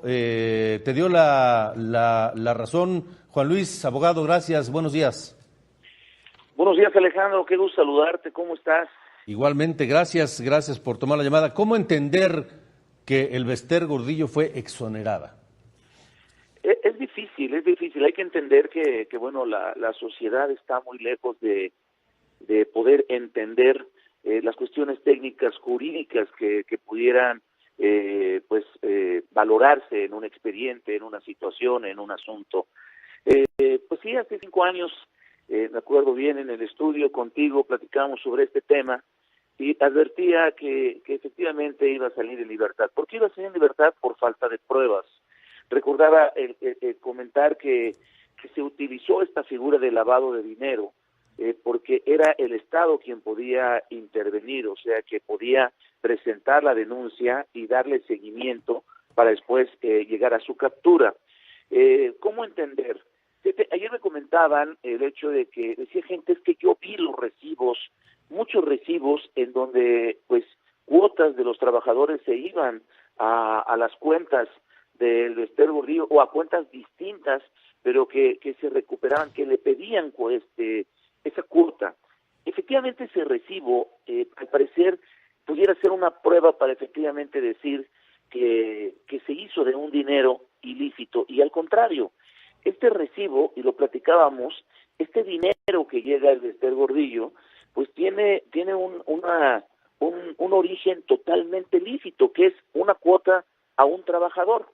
te dio la razón. Juan Luis, abogado, gracias, buenos días. Buenos días, Alejandro, qué gusto saludarte, ¿cómo estás? Igualmente, gracias por tomar la llamada. ¿Cómo entender que Elbester Gordillo fue exonerada? Es difícil, hay que entender que bueno, la sociedad está muy lejos de poder entender las cuestiones técnicas jurídicas que pudieran valorarse en un expediente, en una situación, en un asunto. Pues sí, hace 5 años, me acuerdo bien, en el estudio contigo platicábamos sobre este tema y advertía que efectivamente iba a salir en libertad. ¿Por qué iba a salir en libertad? Por falta de pruebas. Recordaba el comentar que se utilizó esta figura de lavado de dinero porque era el Estado quien podía intervenir, o sea, que podía presentar la denuncia y darle seguimiento para después llegar a su captura. ¿Cómo entender? Ayer me comentaban el hecho de que decía gente, es que yo vi los recibos, muchos recibos en donde pues cuotas de los trabajadores se iban a las cuentas del Elbester Gordillo o a cuentas distintas, pero que se recuperaban, que le pedían esa cuota. Efectivamente ese recibo, al parecer, pudiera ser una prueba para efectivamente decir que se hizo de un dinero ilícito, y al contrario, este recibo, y lo platicábamos, este dinero que llega al Elbester Gordillo, pues tiene un origen totalmente lícito, que es una cuota a un trabajador.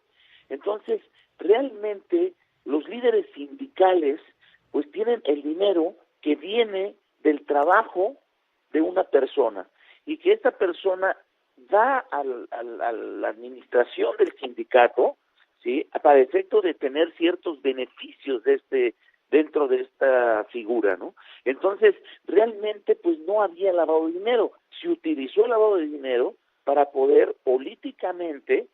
Entonces, realmente los líderes sindicales pues tienen el dinero que viene del trabajo de una persona y que esta persona da a la administración del sindicato, ¿sí?, para efecto de tener ciertos beneficios dentro de esta figura, ¿no? Entonces, realmente pues no había lavado de dinero, se utilizó el lavado de dinero para poder políticamente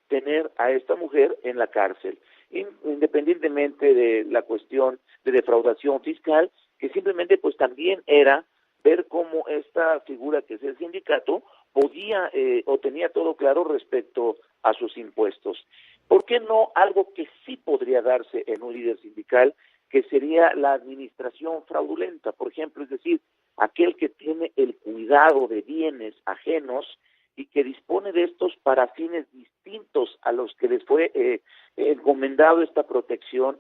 tener a esta mujer en la cárcel, independientemente de la cuestión de defraudación fiscal, que simplemente pues también era ver cómo esta figura que es el sindicato podía o tenía todo claro respecto a sus impuestos. ¿Por qué no algo que sí podría darse en un líder sindical, que sería la administración fraudulenta, por ejemplo, es decir, aquel que tiene el cuidado de bienes ajenos y que dispone de estos para fines distintos a los que les fue encomendado esta protección,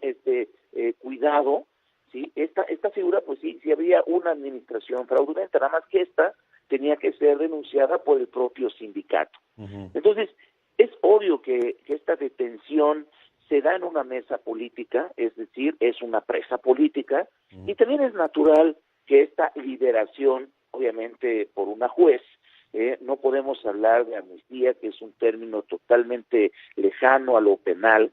cuidado, ¿sí? Esta figura, pues sí habría una administración fraudulenta, nada más que esta tenía que ser denunciada por el propio sindicato. Uh-huh. Entonces, es obvio que esta detención se da en una mesa política, es decir, es una presa política, uh-huh. Y también es natural que esta liberación, obviamente por una juez, no podemos hablar de amnistía, que es un término totalmente lejano a lo penal,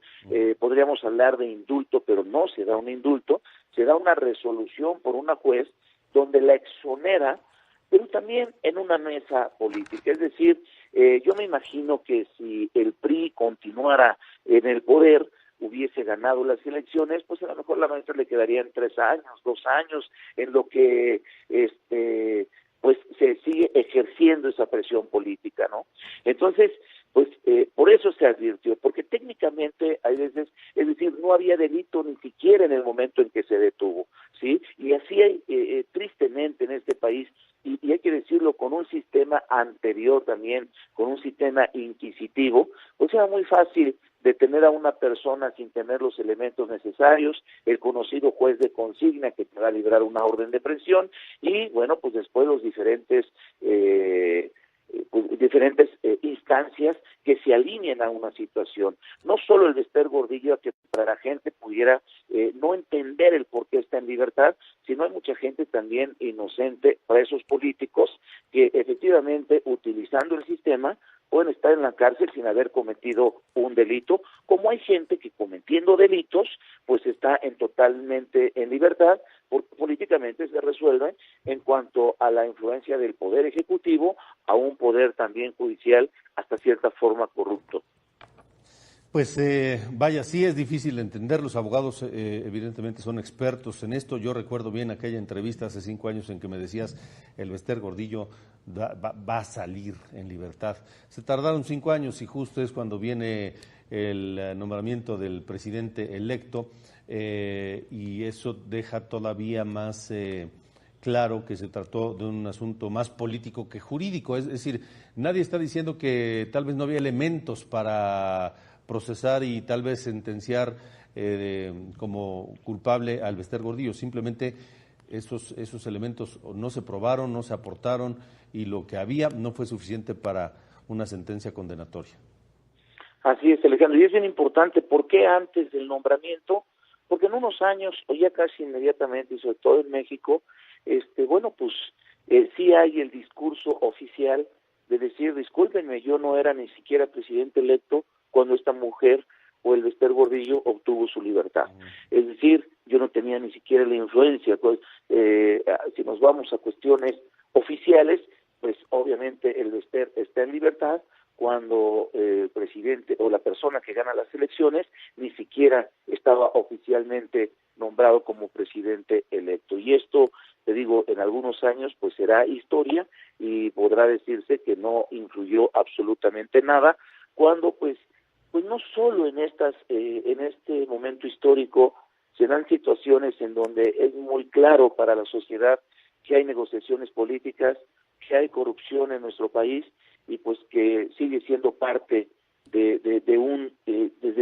podríamos hablar de indulto, pero no se da un indulto, se da una resolución por una juez donde la exonera, pero también en una mesa política. Es decir, yo me imagino que si el PRI continuara en el poder, hubiese ganado las elecciones, pues a lo mejor la maestra le quedarían 3 años, 2 años, en lo que pues se sigue ejerciendo esa presión política, ¿no? Entonces, pues por eso se advirtió, porque técnicamente hay veces, es decir, no había delito ni siquiera en el momento en que se detuvo, ¿sí? Y así hay tristemente en este país, y hay que decirlo, con un sistema anterior también, con un sistema inquisitivo, pues era muy fácil detener a una persona sin tener los elementos necesarios, el conocido juez de consigna que te va a librar una orden de prisión, y bueno, pues después los diferentes instancias que se alineen a una situación. No solo el Elbester Gordillo, que para la gente pudiera no entender el por qué está en libertad, sino hay mucha gente también inocente, presos políticos, que efectivamente, utilizando el sistema, pueden estar en la cárcel sin haber cometido un delito, como hay gente que cometiendo delitos, pues está totalmente en libertad, porque políticamente se resuelve en cuanto a la influencia del poder ejecutivo a un poder también judicial hasta cierta forma corrupto. Pues vaya, sí es difícil entender, los abogados evidentemente son expertos en esto. Yo recuerdo bien aquella entrevista hace 5 años en que me decías, Elbester Gordillo va a salir en libertad. Se tardaron 5 años y justo es cuando viene el nombramiento del presidente electo, y eso deja todavía más claro que se trató de un asunto más político que jurídico. Es decir, nadie está diciendo que tal vez no había elementos para procesar y tal vez sentenciar como culpable a Alvester Gordillo. Simplemente esos elementos no se probaron, no se aportaron, y lo que había no fue suficiente para una sentencia condenatoria. Así es, Alejandro, y es bien importante. ¿Por qué antes del nombramiento? Porque en unos años, o ya casi inmediatamente, y sobre todo en México, sí hay el discurso oficial de decir, discúlpenme, yo no era ni siquiera presidente electo cuando esta mujer o Alvester Gordillo obtuvo su libertad. Es decir, yo no tenía ni siquiera la influencia. Pues, si nos vamos a cuestiones oficiales, pues obviamente Alvester está en libertad cuando el presidente o la persona que gana las elecciones ni siquiera estaba oficialmente nombrado como presidente electo. Y esto, te digo, en algunos años pues será historia y podrá decirse que no influyó absolutamente nada, cuando pues no solo en este momento histórico se dan situaciones en donde es muy claro para la sociedad que hay negociaciones políticas, que hay corrupción en nuestro país, y pues que sigue siendo parte desde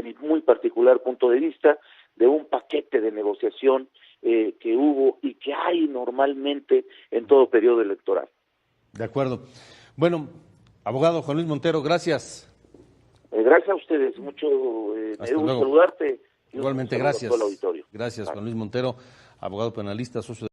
mi muy particular punto de vista, de un paquete de negociación que hubo y que hay normalmente en todo periodo electoral. De acuerdo. Bueno, abogado Juan Luis Montero, gracias. Gracias a ustedes, mucho me dio gusto saludarte. Igualmente, gracias. Al auditorio. Gracias, Juan Luis Montero, abogado penalista, socio de